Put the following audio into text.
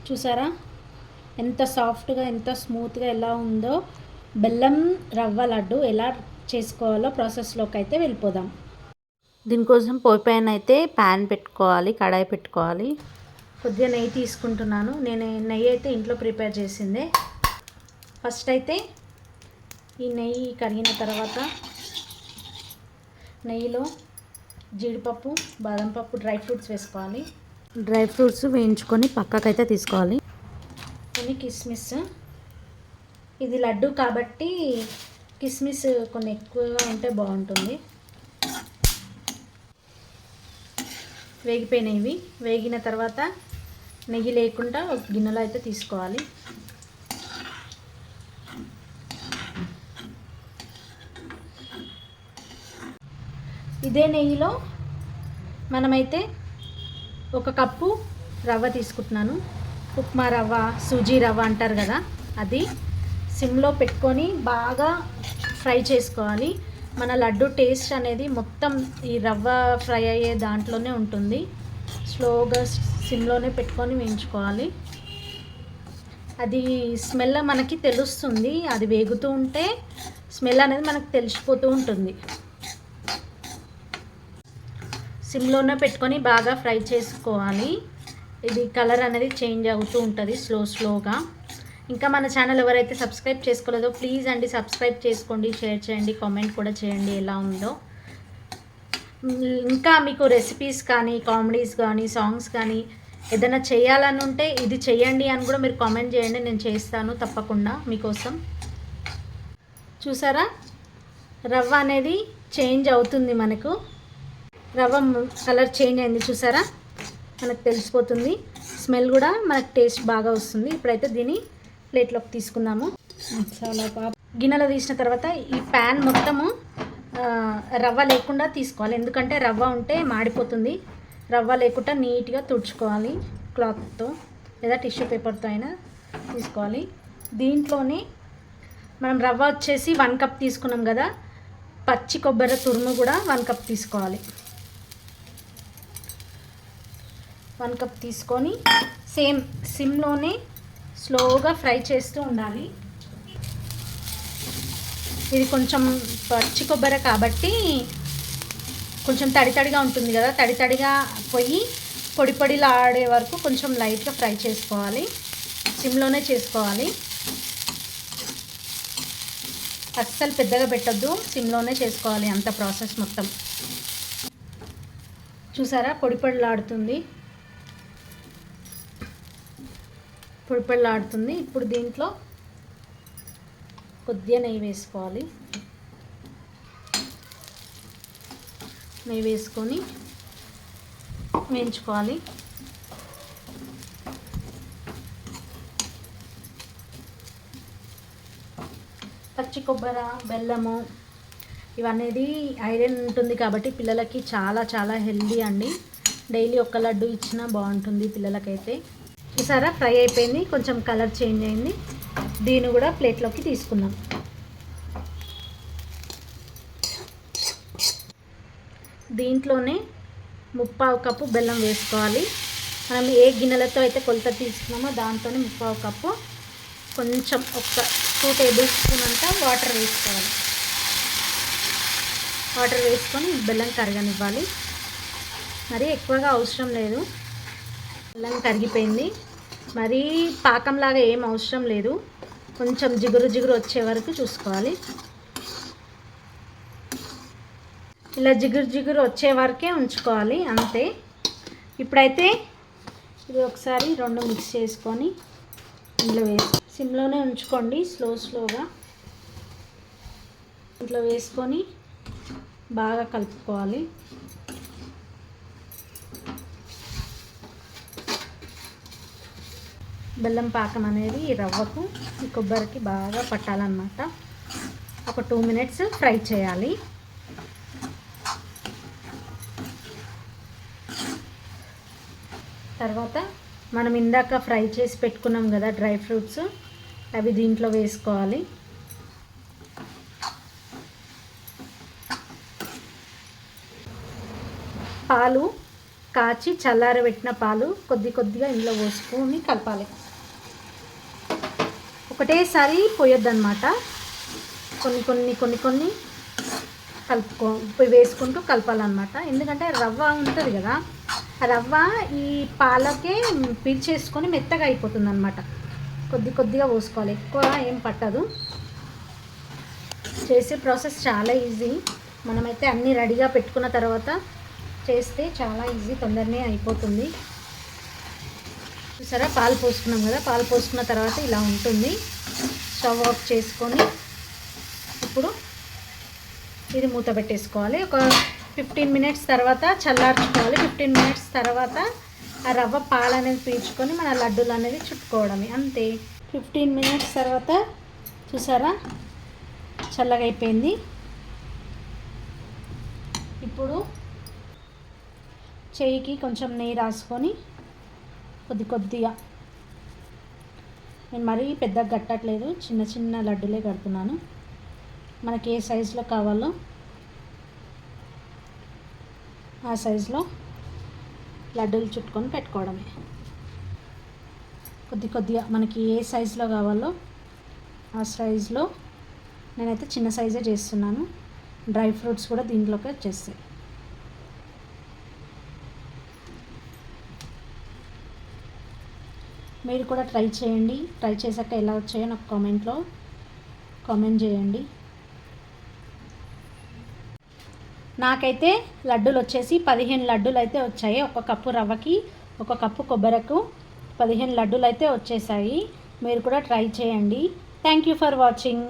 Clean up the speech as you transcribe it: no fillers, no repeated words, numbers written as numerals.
చూసారా ఎంత సాఫ్ట్గా ఎంత స్మూత్గా ఎలా ఉందో. బెల్లం రవ్వ లడ్డు ఎలా చేసుకోవాలో ప్రాసెస్లోకి అయితే వెళ్ళిపోదాం. దీనికోసం పొయ్యి పైన అయితే ప్యాన్ పెట్టుకోవాలి, కడాయి పెట్టుకోవాలి. కొద్దిగా నెయ్యి తీసుకుంటున్నాను. నేను నెయ్యి అయితే ఇంట్లో ప్రిపేర్ చేసిందే. ఫస్ట్ అయితే ఈ నెయ్యి కరిగిన తర్వాత నెయ్యిలో జీడిపప్పు, బాదం పప్పు, డ్రై ఫ్రూట్స్ వేసుకోవాలి. డ్రై ఫ్రూట్స్ వేయించుకొని పక్కకైతే తీసుకోవాలి. కొన్ని కిస్మిస్, ఇది లడ్డు కాబట్టి కిస్మిస్ కొన్ని ఎక్కువగా ఉంటే బాగుంటుంది. వేగిపోయినవి. వేగిన తర్వాత నెయ్యి లేకుండా ఒక గిన్నెలో అయితే తీసుకోవాలి. ఇదే నెయ్యిలో మనమైతే ఒక కప్పు రవ్వ తీసుకుంటున్నాను. ఉప్మా రవ్వ, సూజీ రవ్వ అంటారు కదా, అది సిమ్లో పెట్టుకొని బాగా ఫ్రై చేసుకోవాలి. మన లడ్డు టేస్ట్ అనేది మొత్తం ఈ రవ్వ ఫ్రై అయ్యే దాంట్లోనే ఉంటుంది. స్లోగా సిమ్లోనే పెట్టుకొని వేయించుకోవాలి. అది స్మెల్ మనకి తెలుస్తుంది. అది వేగుతూ ఉంటే స్మెల్ అనేది మనకు తెలిసిపోతూ ఉంటుంది. సిమ్లోనే పెట్టుకొని బాగా ఫ్రై చేసుకోవాలి. ఇది కలర్ అనేది చేంజ్ అవుతూ ఉంటుంది స్లోగా. ఇంకా మన ఛానల్ ఎవరైతే సబ్స్క్రైబ్ చేసుకోలేదో ప్లీజ్ అండి సబ్స్క్రైబ్ చేసుకోండి, షేర్ చేయండి, కామెంట్ కూడా చేయండి ఎలా ఉందో. ఇంకా మీకు రెసిపీస్ కానీ, కామెడీస్ కానీ, సాంగ్స్ కానీ ఏదైనా చేయాలని ఉంటే ఇది చేయండి అని కూడా మీరు కామెంట్ చేయండి, నేను చేస్తాను తప్పకుండా మీకోసం. చూసారా రవ్వ అనేది చేంజ్ అవుతుంది. మనకు రవ్వ కలర్ చేంజ్ అయింది చూసారా, మనకు తెలిసిపోతుంది. స్మెల్ కూడా మనకు టేస్ట్ బాగా వస్తుంది. ఇప్పుడైతే దీన్ని ప్లేట్లోకి తీసుకుందాము. గిన్నెలో తీసిన తర్వాత ఈ ప్యాన్ మొత్తము రవ్వ లేకుండా తీసుకోవాలి. ఎందుకంటే రవ్వ ఉంటే మాడిపోతుంది. రవ్వ లేకుండా నీట్గా తుడుచుకోవాలి క్లాత్తో లేదా టిష్యూ పేపర్తో అయినా తీసుకోవాలి. దీంట్లోనే మనం రవ్వ వచ్చేసి 1 కప్ తీసుకున్నాం కదా, పచ్చి కొబ్బరి తురుము కూడా 1 కప్ తీసుకోవాలి. 1 కప్ తీసుకొని సేమ్ సిమ్లోనే స్లోగా ఫ్రై చేస్తూ ఉండాలి. ఇది కొంచెం పచ్చి కొబ్బరి కాబట్టి కొంచెం తడిగా ఉంటుంది కదా, తడిగా పోయి పొడిలా ఆడే వరకు కొంచెం లైట్గా ఫ్రై చేసుకోవాలి. సిమ్లోనే చేసుకోవాలి. అస్సలు పెద్దగా పెట్టద్దు, సిమ్లోనే చేసుకోవాలి అంత ప్రాసెస్ మొత్తం. చూసారా పొడిలాడుతుంది. ఇప్పుడు దీంట్లో కొద్దిగా నెయ్యి వేసుకోవాలి. నెయ్యి వేసుకొని వేయించుకోవాలి. పచ్చి కొబ్బరి, బెల్లము ఇవన్నీ ఐరన్ ఉంటుంది కాబట్టి పిల్లలకి చాలా హెల్దీ అండి. డైలీ ఒక్క లడ్డు ఇచ్చినా బాగుంటుంది పిల్లలకైతే. చూసారా ఫ్రై అయిపోయింది, కొంచెం కలర్ చేంజ్ అయింది. దీన్ని కూడా ప్లేట్లోకి తీసుకుందాం. దీంట్లోనే 1/4 కప్పు బెల్లం వేసుకోవాలి. మనం ఏ గిన్నెలతో అయితే కొలత తీసుకున్నామో దాంతోనే 1/4 కప్పు, కొంచెం ఒక 2 టేబుల్ స్పూన్ అంతా వాటర్ వేసుకోవాలి. వాటర్ వేసుకొని బెల్లం కరగనివ్వాలి. మరి ఎక్కువగా అవసరం లేదు. బెల్లం కరిగిపోయింది. మరీ పాకంలాగా ఏం అవసరం లేదు. కొంచెం జిగురు వచ్చే వరకు చూసుకోవాలి. ఇలా జిగురు వచ్చే వరకే ఉంచుకోవాలి అంతే. ఇప్పుడైతే ఇది ఒకసారి 2 మిక్స్ చేసుకొని ఇందులో వేసి సిమ్లోనే ఉంచుకోండి. స్లోగా ఇంట్లో వేసుకొని బాగా కలుపుకోవాలి. బెల్లం పాకం అనేది ఈ రవ్వకు, ఈ కొబ్బరికి బాగా పట్టాలన్నమాట. ఒక 2 మినిట్స్ ఫ్రై చేయాలి. తర్వాత మనం ఇందాక ఫ్రై చేసి పెట్టుకున్నాం కదా డ్రై ఫ్రూట్స్, అవి దీంట్లో వేసుకోవాలి. పాలు కాచి చల్లారబెట్టిన పాలు కొద్దిగా ఇందులో పోసుకొని కలపాలి. ఒకటేసారి పోయొద్దన్నమాట. కొన్ని వేసుకుంటూ కలపాలన్నమాట. ఎందుకంటే రవ్వ ఉంటుంది కదా, ఆ రవ్వ ఈ పాలకే పీల్చేసుకొని మెత్తగా అయిపోతుంది అన్నమాట. కొద్దిగా పోసుకోవాలి, ఎక్కువ ఏం పట్టదు. చేసే ప్రాసెస్ చాలా ఈజీ. మనమైతే అన్నీ రెడీగా పెట్టుకున్న తర్వాత చేస్తే చాలా ఈజీ, తొందరనే అయిపోతుంది. చూసారా, పాలు పోసుకున్నాం కదా, పాలు పోసుకున్న తర్వాత ఇలా ఉంటుంది. స్టవ్ ఆఫ్ చేసుకొని ఇప్పుడు ఇది మూత పెట్టేసుకోవాలి. ఒక 15 మినిట్స్ తర్వాత చల్లార్చుకోవాలి. 15 మినిట్స్ తర్వాత ఆ రవ్వ పాలు అనేది పీల్చుకొని మన లడ్డూలు అనేది చుట్టుకోవడమే, అంతే. 15 మినిట్స్ తర్వాత చూసారా చల్లగా అయిపోయింది. ఇప్పుడు చేయికి కొంచెం నెయ్యి రాసుకొని కొద్దిగా, నేను మరీ పెద్దగా కట్టట్లేదు, చిన్న లడ్డూలే కడుతున్నాను. మనకి ఏ సైజులో కావాలో ఆ సైజులో లడ్డూలు చుట్టుకొని పెట్టుకోవడమే. కొద్దిగా మనకి ఏ సైజులో కావాలో ఆ సైజులో, నేనైతే చిన్న సైజే చేస్తున్నాను. డ్రై ఫ్రూట్స్ కూడా దీంట్లోకి వచ్చేస్తాయి. మీరు కూడా ట్రై చేయండి. ట్రై చేశాక ఎలా వచ్చాయో నాకు కామెంట్ చేయండి. నాకైతే లడ్డూలు వచ్చేసి 15 లడ్డూలు అయితే వచ్చాయి. 1 కప్పు రవ్వకి 1 కప్పు కొబ్బరకు 15 లడ్డూలు అయితే వచ్చేసాయి. మీరు కూడా ట్రై చేయండి. Thank you for watching.